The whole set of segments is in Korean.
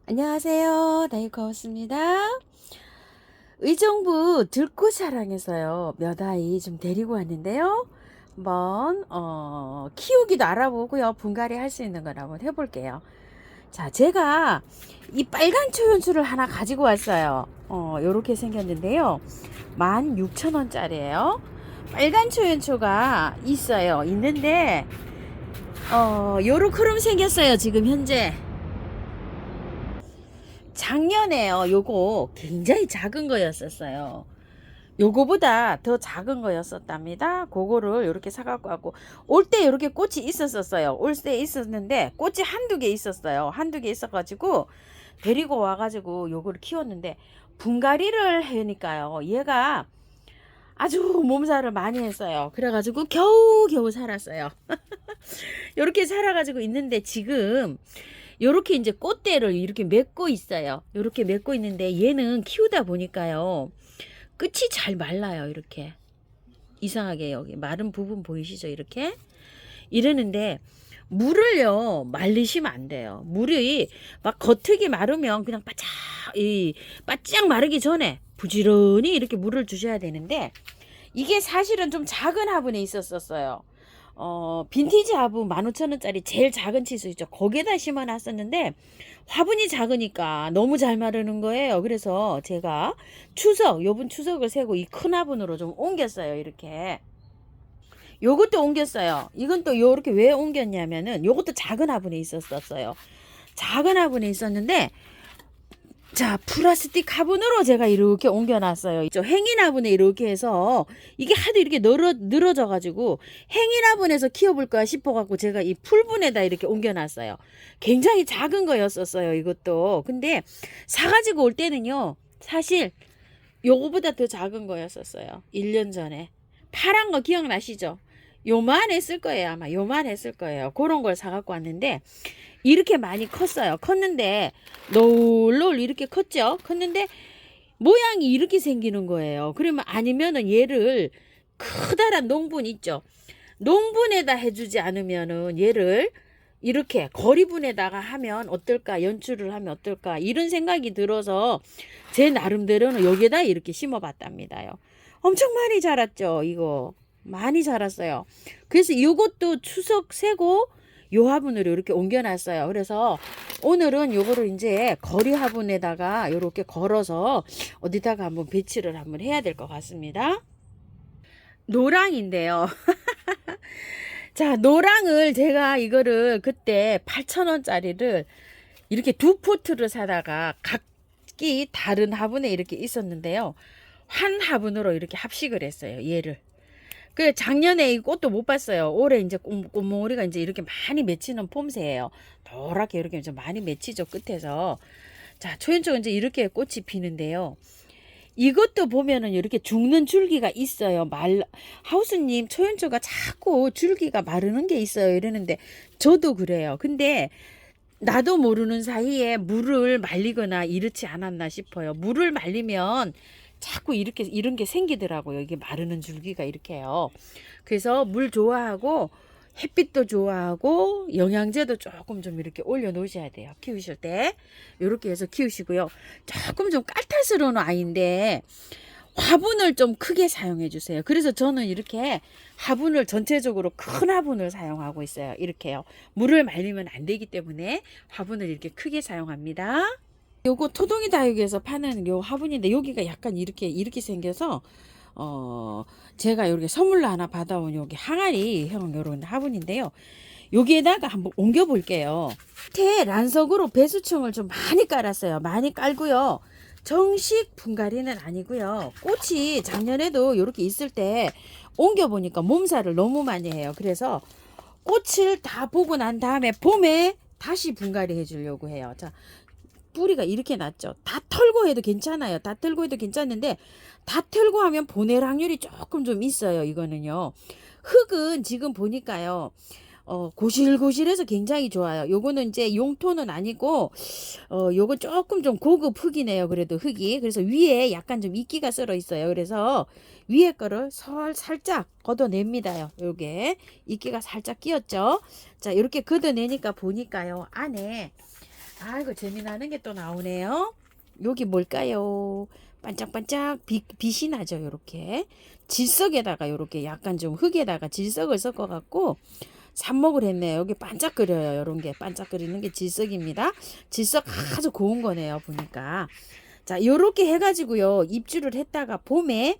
안녕하세요. 다이코스입니다. 의정부 들꽃사랑에서요. 몇 아이 좀 데리고 왔는데요. 한번 키우기도 알아보고요. 분갈이 할 수 있는 걸 한번 해볼게요. 자, 제가 이 빨간 초연수를 하나 가지고 왔어요. 요렇게 생겼는데요. 16,000원짜리예요. 빨간 초연초가 있어요. 있는데 요렇게 생겼어요. 지금 현재. 작년에요. 요거 굉장히 작은 거였었어요. 요거보다 더 작은 거였었답니다. 그거를 이렇게 사갖고 왔고, 올 때 이렇게 꽃이 있었어요. 올 때 있었는데 꽃이 한두 개 있었어요. 한두 개 있어가지고 데리고 와가지고 요거를 키웠는데, 분갈이를 하니까요. 얘가 아주 몸살을 많이 했어요. 그래가지고 겨우겨우 살았어요. 이렇게 살아가지고 있는데, 지금 요렇게 이제 꽃대를 이렇게 맺고 있어요. 요렇게 맺고 있는데, 얘는 키우다 보니까요. 끝이 잘 말라요. 이렇게. 이상하게 여기 마른 부분 보이시죠? 이렇게. 이러는데, 물을요, 말리시면 안 돼요. 물이 막 겉흙이 마르면 그냥 바짝 마르기 전에 부지런히 이렇게 물을 주셔야 되는데, 이게 사실은 좀 작은 화분에 있었어요. 빈티지 화분 15,000원짜리 제일 작은 치수 있죠. 거기에다 심어 놨었는데, 화분이 작으니까 너무 잘 마르는 거예요. 그래서 제가 요번 추석을 세고 이 큰 화분으로 좀 옮겼어요. 이렇게. 요것도 옮겼어요. 이건 또 요렇게 왜 옮겼냐면은, 요것도 작은 화분에 있었어요. 작은 화분에 있었는데, 자, 플라스틱 화분으로 제가 이렇게 옮겨놨어요. 행인 화분에 이렇게 해서 이게 하도 이렇게 늘어져가지고 행인 화분에서 키워볼까 싶어갖고 제가 이 풀분에다 이렇게 옮겨놨어요. 굉장히 작은 거였었어요, 이것도. 근데 사가지고 올 때는요, 사실 요거보다 더 작은 거였었어요. 1년 전에. 파란 거 기억나시죠? 요만했을 거예요. 아마 요만했을 거예요. 그런 걸 사갖고 왔는데, 이렇게 많이 컸어요. 컸는데 노을 이렇게 컸죠. 컸는데 모양이 이렇게 생기는 거예요. 그러면 아니면은 얘를 커다란 농분 있죠. 농분에다 해주지 않으면은 얘를 이렇게 거리분에다가 하면 어떨까, 연출을 하면 어떨까, 이런 생각이 들어서 제 나름대로는 여기에다 이렇게 심어봤답니다요. 엄청 많이 자랐죠. 이거 많이 자랐어요. 그래서 이것도 추석 세고 요 화분으로 이렇게 옮겨놨어요. 그래서 오늘은 요거를 이제 거리 화분에다가 이렇게 걸어서 어디다가 한번 배치를 한번 해야 될 것 같습니다. 노랑인데요. 자, 노랑을 제가 이거를 그때 8,000원짜리를 이렇게 두 포트를 사다가 각기 다른 화분에 이렇게 있었는데요. 한 화분으로 이렇게 합식을 했어요. 얘를. 그 작년에 이 꽃도 못 봤어요. 올해 이제 꽃몽오리가 이제 이렇게 많이 맺히는 폼새예요. 노랗게 이렇게 좀 많이 맺히죠, 끝에서. 자, 초연초가 이제 이렇게 꽃이 피는데요. 이것도 보면은 이렇게 죽는 줄기가 있어요. 하우스님, 초연초가 자꾸 줄기가 마르는 게 있어요. 이러는데 저도 그래요. 근데 나도 모르는 사이에 물을 말리거나 이렇지 않았나 싶어요. 물을 말리면 자꾸 이렇게 이런 게 생기더라고요. 이게 마르는 줄기가 이렇게요. 그래서 물 좋아하고 햇빛도 좋아하고 영양제도 조금 좀 이렇게 올려 놓으셔야 돼요. 키우실 때 이렇게 해서 키우시고요. 조금 좀 까탈스러운 아이인데 화분을 좀 크게 사용해 주세요. 그래서 저는 이렇게 화분을 전체적으로 큰 화분을 사용하고 있어요. 이렇게요. 물을 말리면 안 되기 때문에 화분을 이렇게 크게 사용합니다. 요거 토동이 다육에서 파는 요 화분인데, 여기가 약간 이렇게 생겨서 제가 이렇게 선물로 하나 받아온 여기 항아리형 요런 화분인데요. 여기에다가 한번 옮겨 볼게요. 밑에 란석으로 배수청을 좀 많이 깔았어요. 많이 깔고요. 정식 분갈이는 아니고요. 꽃이 작년에도 이렇게 있을 때 옮겨 보니까 몸살을 너무 많이 해요. 그래서 꽃을 다 보고 난 다음에 봄에 다시 분갈이 해 주려고 해요. 자, 뿌리가 이렇게 났죠. 다 털고 해도 괜찮아요. 다 털고 해도 괜찮은데, 다 털고 하면 보낼 확률이 조금 좀 있어요. 이거는요. 흙은 지금 보니까요. 고실고실해서 굉장히 좋아요. 요거는 이제 용토는 아니고, 요거 조금 좀 고급 흙이네요. 그래도 흙이. 그래서 위에 약간 좀 이끼가 썰어 있어요. 그래서 위에 거를 살짝 걷어냅니다요. 요게 이끼가 살짝 끼었죠. 자, 이렇게 걷어내니까 보니까요. 안에 아이고 재미나는 게 또 나오네요. 여기 뭘까요? 반짝반짝 빛이 나죠. 요렇게 질석에다가 요렇게 약간 좀 흙에다가 질석을 섞어 갖고 삽목을 했네요. 여기 반짝거려요. 요런 게 반짝거리는 게 질석입니다. 질석 아주 고운 거네요. 보니까. 자, 요렇게 해가지고요. 입주를 했다가 봄에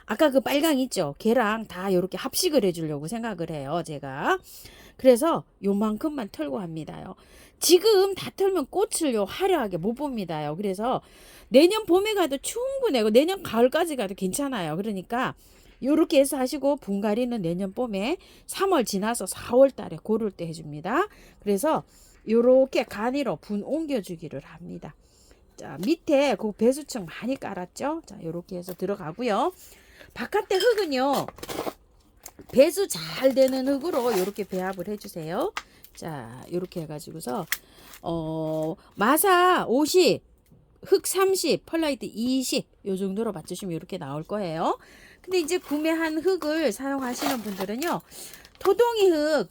아까 그 빨강 있죠? 걔랑 다 요렇게 합식을 해주려고 생각을 해요. 제가. 그래서 요만큼만 털고 합니다요. 지금 다 털면 꽃을 화려하게 못 봅니다요. 그래서 내년 봄에 가도 충분해요. 내년 가을까지 가도 괜찮아요. 그러니까 요렇게 해서 하시고 분갈이는 내년 봄에 3월 지나서 4월 달에 고를 때 해줍니다. 그래서 요렇게 간이로 분 옮겨주기를 합니다. 자, 밑에 그 배수층 많이 깔았죠? 자, 요렇게 해서 들어가고요. 바깥에 흙은요. 배수 잘 되는 흙으로 요렇게 배합을 해주세요. 자, 요렇게 해가지고서 마사 50, 흙 30, 펄라이트 20 요 정도로 맞추시면 이렇게 나올 거예요. 근데 이제 구매한 흙을 사용하시는 분들은요. 토동이 흙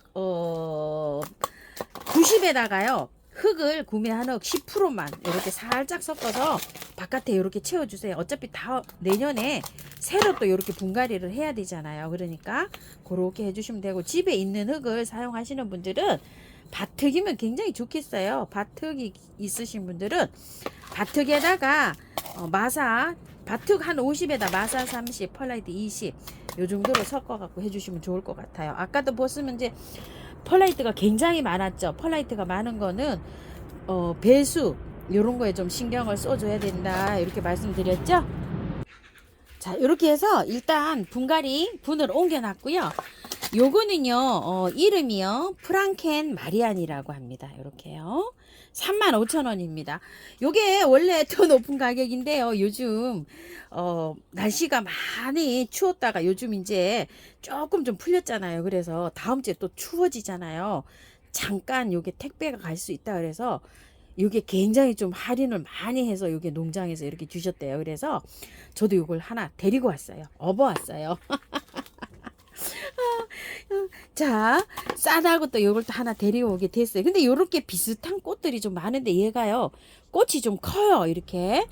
90에다가요. 흙을 구매한 흙 10%만 이렇게 살짝 섞어서 바깥에 이렇게 채워주세요. 어차피 다 내년에 새로 또 이렇게 분갈이를 해야 되잖아요. 그러니까 그렇게 해주시면 되고, 집에 있는 흙을 사용하시는 분들은 밭흙이면 굉장히 좋겠어요. 밭흙이 있으신 분들은 밭흙에다가 마사 밭흙 한 50에다 마사 30, 펄라이트 20 요 정도로 섞어 갖고 해주시면 좋을 것 같아요. 아까도 보시면 이제 펄라이트가 굉장히 많았죠. 펄라이트가 많은 거는 배수 요런 거에 좀 신경을 써줘야 된다 이렇게 말씀드렸죠. 자, 이렇게 해서 일단 분갈이 분을 옮겨 놨고요. 요거는요 이름이요 프랑켄 마리안이라고 합니다. 이렇게요 35,000원입니다. 요게 원래 더 높은 가격인데요. 요즘 날씨가 많이 추웠다가 요즘 이제 조금 좀 풀렸잖아요. 그래서 다음 주에 또 추워지잖아요. 잠깐 요게 택배가 갈 수 있다 그래서 요게 굉장히 좀 할인을 많이 해서 요게 농장에서 이렇게 주셨대요. 그래서 저도 요걸 하나 데리고 왔어요. 업어왔어요. 자, 싸다고 또 요걸 또 하나 데리고 오게 됐어요. 근데 요렇게 비슷한 꽃들이 좀 많은데 얘가요 꽃이 좀 커요. 이렇게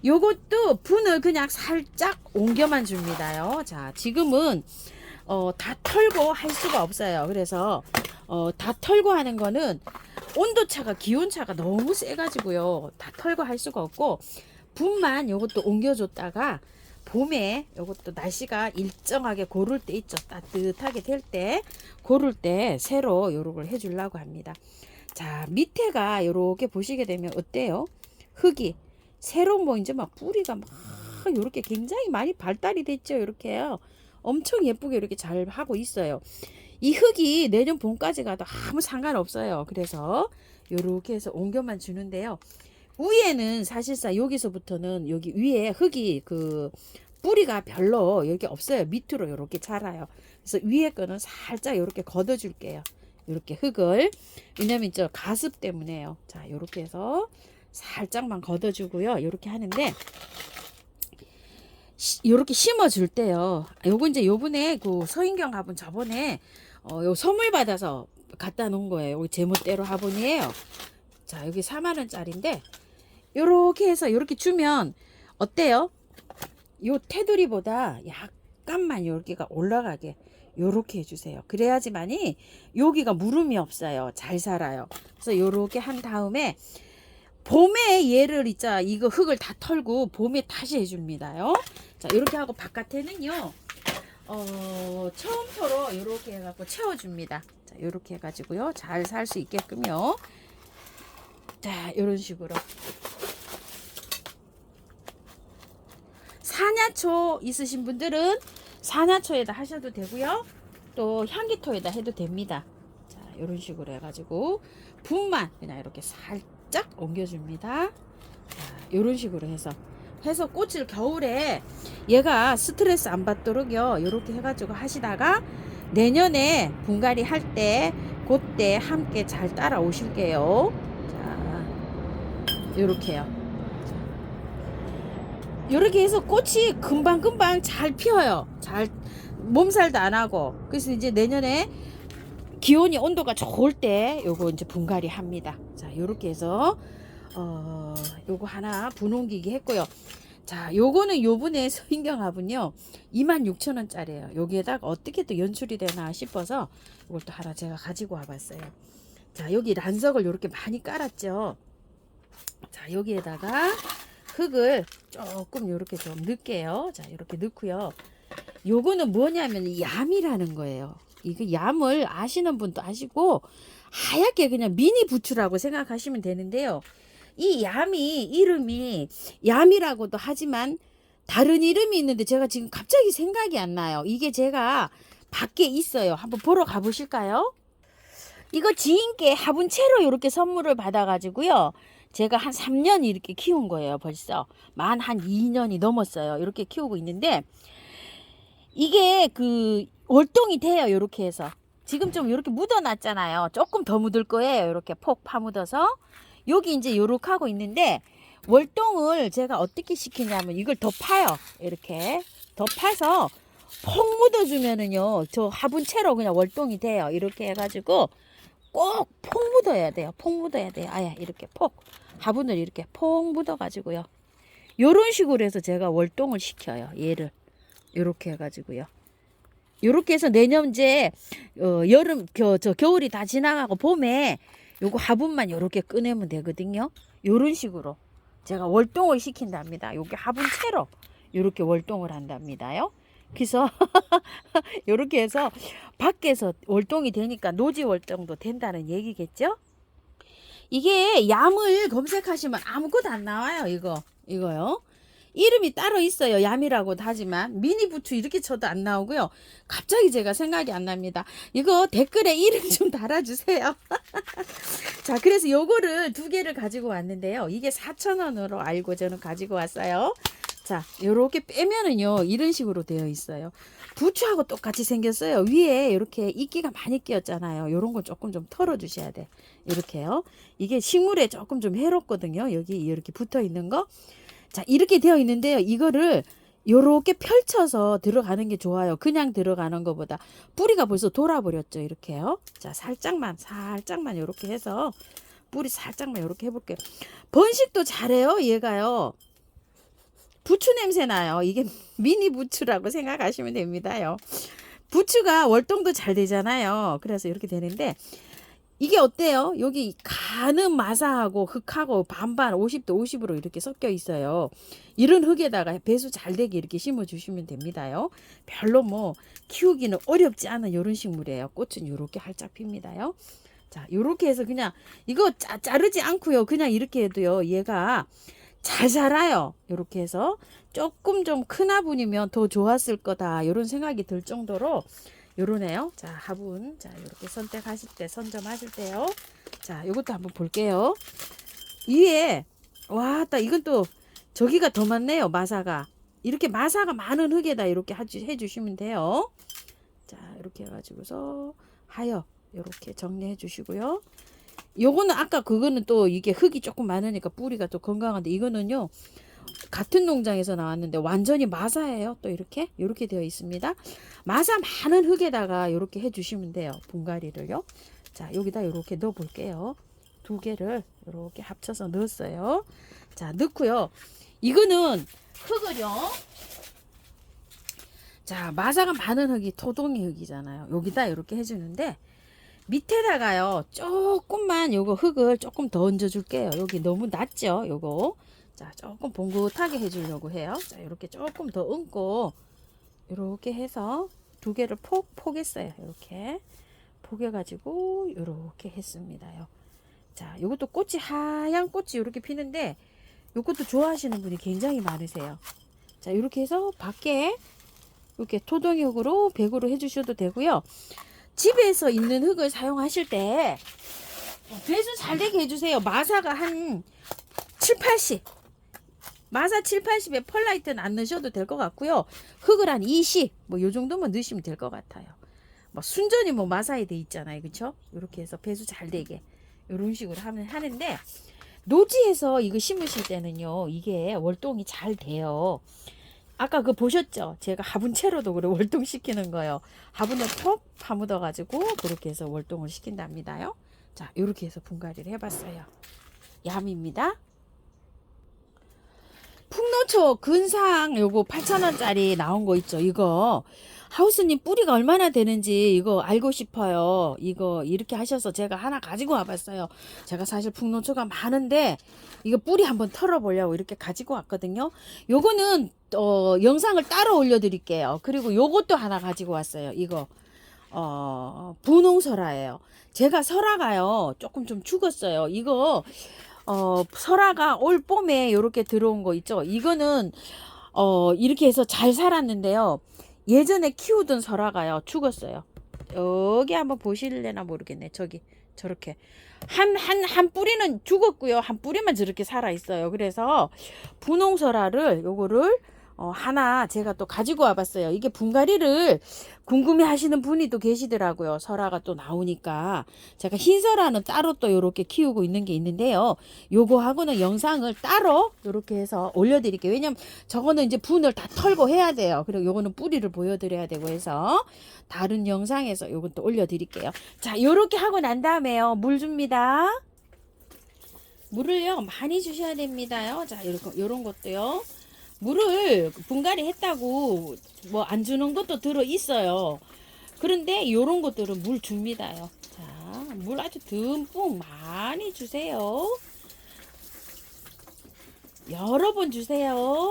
요것도 분을 그냥 살짝 옮겨만 줍니다요. 자, 지금은 다 털고 할 수가 없어요. 그래서 다 털고 하는 거는 온도차가 기온차가 너무 세 가지고요 다 털고 할 수가 없고, 분만 요것도 옮겨줬다가 봄에 요것도 날씨가 일정하게 고를 때 있죠. 따뜻하게 될 때 고를 때 새로 요렇게 해주려고 합니다. 자, 밑에가 요렇게 보시게 되면 어때요? 흙이 새로 뭐 이제 막 뿌리가 막 요렇게 굉장히 많이 발달이 됐죠. 이렇게요. 엄청 예쁘게 이렇게 잘 하고 있어요. 이 흙이 내년 봄까지 가도 아무 상관없어요. 그래서 요렇게 해서 옮겨만 주는데요. 위에는 사실상 여기서부터는 여기 위에 흙이 그 뿌리가 별로 여기 없어요. 밑으로 이렇게 자라요. 그래서 위에 거는 살짝 이렇게 걷어 줄게요. 이렇게 흙을. 왜냐면 저 가습 때문에요. 자, 이렇게 해서 살짝만 걷어 주고요. 이렇게 하는데 이렇게 심어 줄 때요. 요거 이제 요번에 그 서인경 화분 저번에 요 선물 받아서 갖다 놓은 거예요. 여기 제멋대로 화분이에요. 자, 여기 4만 원짜리인데 요렇게 해서 요렇게 주면 어때요? 요 테두리보다 약간만 여기가 올라가게 요렇게 해주세요. 그래야지만이 여기가 물음이 없어요. 잘 살아요. 그래서 요렇게 한 다음에 봄에 얘를 있자 이거 흙을 다 털고 봄에 다시 해줍니다요. 자, 이렇게 하고 바깥에는요 처음부터 요렇게 해갖고 채워줍니다. 자, 요렇게 해가지고요 잘 살 수 있게끔요. 자, 요런 식으로 산야초 있으신 분들은 산야초에다 하셔도 되고요. 또 향기토에다 해도 됩니다. 자, 이런 식으로 해가지고 분만 그냥 이렇게 살짝 옮겨줍니다. 자, 이런 식으로 해서 꽃을 겨울에 얘가 스트레스 안 받도록요. 이렇게 해가지고 하시다가 내년에 분갈이 할 때 그때 함께 잘 따라오실게요. 자, 이렇게요. 이렇게 해서 꽃이 금방금방 잘 피어요. 잘 몸살도 안 하고. 그래서 이제 내년에 기온이 온도가 좋을 때 요거 이제 분갈이 합니다. 자, 요렇게 해서 요거 하나 분홍기기 했고요. 자, 요거는 요번에 서인경합은요 26,000원짜리예요. 여기에다가 어떻게 또 연출이 되나 싶어서 이걸 또 하나 제가 가지고 와봤어요. 자, 여기 란석을 요렇게 많이 깔았죠. 자, 여기에다가 흙을 조금 요렇게 좀 넣을게요. 자, 이렇게 넣고요. 요거는 뭐냐면 얌이라는 거예요. 이거 얌을 아시는 분도 아시고 하얗게 그냥 미니 부추라고 생각하시면 되는데요. 이 얌이 이름이 얌이라고도 하지만 다른 이름이 있는데 제가 지금 갑자기 생각이 안 나요. 이게 제가 밖에 있어요. 한번 보러 가보실까요? 이거 지인께 화분채로 이렇게 선물을 받아가지고요. 제가 한 3년 이렇게 키운 거예요. 벌써 만 한 2년이 넘었어요. 이렇게 키우고 있는데 이게 그 월동이 돼요. 이렇게 해서 지금 좀 이렇게 묻어놨잖아요. 조금 더 묻을 거예요. 이렇게 폭 파묻어서 여기 이제 요렇게 하고 있는데 월동을 제가 어떻게 시키냐면 이걸 더 파요. 이렇게 더 파서 폭 묻어주면은요 저 화분채로 그냥 월동이 돼요. 이렇게 해가지고 꼭 폭 묻어야 돼요. 폭 묻어야 돼요. 아야 이렇게 폭 화분을 이렇게 폭 묻어가지고요. 요런 식으로 해서 제가 월동을 시켜요. 얘를 요렇게 해가지고요. 요렇게 해서 내년 이제 여름 겨울이 다 지나가고 봄에 요거 화분만 요렇게 꺼내면 되거든요. 요런 식으로 제가 월동을 시킨답니다. 요게 화분채로 요렇게 월동을 한답니다요. 그래서 요렇게 해서 밖에서 월동이 되니까 노지 월동도 된다는 얘기겠죠. 이게 얌을 검색하시면 아무것도 안 나와요. 이거요. 이름이 따로 있어요. 얌이라고도 하지만 미니 부추 이렇게 쳐도 안 나오고요. 갑자기 제가 생각이 안 납니다. 이거 댓글에 이름 좀 달아주세요. 자, 그래서 요거를 2개를 가지고 왔는데요. 이게 4,000원으로 알고 저는 가지고 왔어요. 자, 요렇게 빼면은요 이런 식으로 되어 있어요. 부추하고 똑같이 생겼어요. 위에 이렇게 이끼가 많이 끼었잖아요. 요런 거 조금 좀 털어 주셔야 돼. 이렇게요. 이게 식물에 조금 좀 해롭거든요. 여기 이렇게 붙어 있는 거. 자, 이렇게 되어 있는데요. 이거를 요렇게 펼쳐서 들어가는 게 좋아요. 그냥 들어가는 것보다. 뿌리가 벌써 돌아버렸죠. 이렇게요. 자, 살짝만 요렇게 해서 뿌리 살짝만 요렇게 해볼게요. 번식도 잘해요. 얘가요. 부추 냄새 나요. 이게 미니 부추라고 생각하시면 됩니다요. 부추가 월동도 잘 되잖아요. 그래서 이렇게 되는데 이게 어때요? 여기 가는 마사하고 흙하고 반반 50대 50으로 이렇게 섞여 있어요. 이런 흙에다가 배수 잘 되게 이렇게 심어 주시면 됩니다요. 별로 뭐 키우기는 어렵지 않은 이런 식물이에요. 꽃은 이렇게 활짝 핍니다요. 자, 이렇게 해서 그냥 이거 자르지 않고요. 그냥 이렇게 해도요. 얘가 잘 자라요. 이렇게 해서 조금 좀 큰 화분이면 더 좋았을 거다. 이런 생각이 들 정도로 요러네요. 자, 화분. 자, 이렇게 선택하실 때, 선점하실 때요. 자, 요것도 한번 볼게요. 위에, 와, 딱 이건 또, 저기가 더 많네요. 마사가. 이렇게 마사가 많은 흙에다 이렇게 해주시면 돼요. 자, 이렇게 해가지고서, 하여, 이렇게 정리해 주시고요. 요거는 아까 그거는 또 이게 흙이 조금 많으니까 뿌리가 또 건강한데, 이거는요, 같은 농장에서 나왔는데 완전히 마사예요. 또 이렇게 되어 있습니다. 마사 많은 흙에다가 이렇게 해주시면 돼요. 분갈이를요. 자, 여기다 이렇게 넣어 볼게요. 2개를 이렇게 합쳐서 넣었어요. 자, 넣고요. 이거는 흙을요. 자, 마사가 많은 흙이 토동이 흙이잖아요. 여기다 이렇게 해주는데 밑에다가요. 조금만 요거 흙을 조금 더 얹어 줄게요. 여기 너무 낮죠. 요거. 자, 조금 봉긋하게 해주려고 해요. 자, 이렇게 조금 더 얹고 이렇게 해서 2개를 포겠어요. 이렇게 포개가지고 이렇게 했습니다요. 자, 이것도 꽃이 하얀 꽃이 이렇게 피는데 이것도 좋아하시는 분이 굉장히 많으세요. 자, 이렇게 해서 밖에 이렇게 토동이 흙으로 배구로 해주셔도 되고요. 집에서 있는 흙을 사용하실 때 배수 잘 되게 해주세요. 마사가 한 7, 80 마사 7, 80에 펄라이트는 안 넣으셔도 될 것 같고요. 흙을 한 20, 뭐 요 정도만 넣으시면 될 것 같아요. 뭐 순전히 뭐 마사에 돼 있잖아요. 그쵸? 이렇게 해서 배수 잘 되게 이런 식으로 하는데 노지에서 이거 심으실 때는요. 이게 월동이 잘 돼요. 아까 그 보셨죠? 제가 화분채로도 그래 월동시키는 거예요. 화분을 톡 파묻어 가지고 그렇게 해서 월동을 시킨답니다요. 자, 이렇게 해서 분갈이를 해봤어요. 얌입니다. 풍노초 근상 요거 8,000원짜리 나온 거 있죠. 이거 하우스님 뿌리가 얼마나 되는지 이거 알고 싶어요. 이거 이렇게 하셔서 제가 하나 가지고 와봤어요. 제가 사실 풍노초가 많은데 이거 뿌리 한번 털어보려고 이렇게 가지고 왔거든요. 요거는 영상을 따로 올려드릴게요. 그리고 요것도 하나 가지고 왔어요. 이거 분홍설화예요. 제가 설화가요 조금 좀 죽었어요. 이거 설화가 올 봄에 이렇게 들어온 거 있죠. 이거는 이렇게 해서 잘 살았는데요. 예전에 키우던 설화가요 죽었어요. 여기 한번 보실래나 모르겠네. 저기 저렇게 한 뿌리는 죽었고요. 한 뿌리만 저렇게 살아 있어요. 그래서 분홍설화를 요거를 하나 제가 또 가지고 와봤어요. 이게 분갈이를 궁금해 하시는 분이 또 계시더라고요. 설화가 또 나오니까. 제가 흰설화는 따로 또 이렇게 키우고 있는 게 있는데요. 요거하고는 영상을 따로 이렇게 해서 올려드릴게요. 왜냐면 저거는 이제 분을 다 털고 해야 돼요. 그리고 요거는 뿌리를 보여드려야 되고 해서 다른 영상에서 요건 또 올려드릴게요. 자, 요렇게 하고 난 다음에요. 물 줍니다. 물을요, 많이 주셔야 됩니다요. 자, 요런 것도요. 물을 분갈이 했다고 뭐 안 주는 것도 들어 있어요. 그런데 요런 것들은 물 줍니다요. 자, 물 아주 듬뿍 많이 주세요. 여러 번 주세요.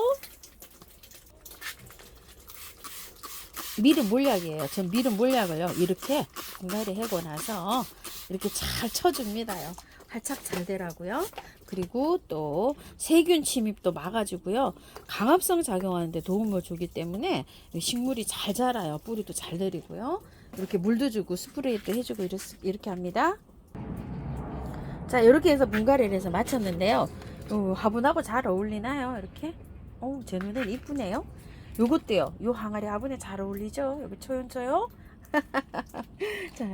미름 몰약이에요. 전 미름 몰약을요 이렇게 분갈이 하고 나서 이렇게 잘 쳐줍니다요. 활착 잘 되라고요. 그리고 또 세균 침입도 막아주고요. 강압성 작용하는데 도움을 주기 때문에 식물이 잘 자라요. 뿌리도 잘 내리고요. 이렇게 물도 주고 스프레이도 해주고 이렇게 합니다. 자, 이렇게 해서 분갈이를 해서 마쳤는데요. 화분하고 잘 어울리나요? 이렇게? 제 눈엔 이쁘네요. 요것도요. 요 항아리 화분에 잘 어울리죠? 여기 초연초요. 자,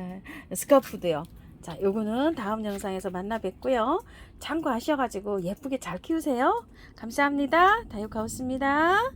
스카프도요. 자, 요거는 다음 영상에서 만나 뵙고요. 참고하셔가지고 예쁘게 잘 키우세요. 감사합니다. 다육하우스입니다.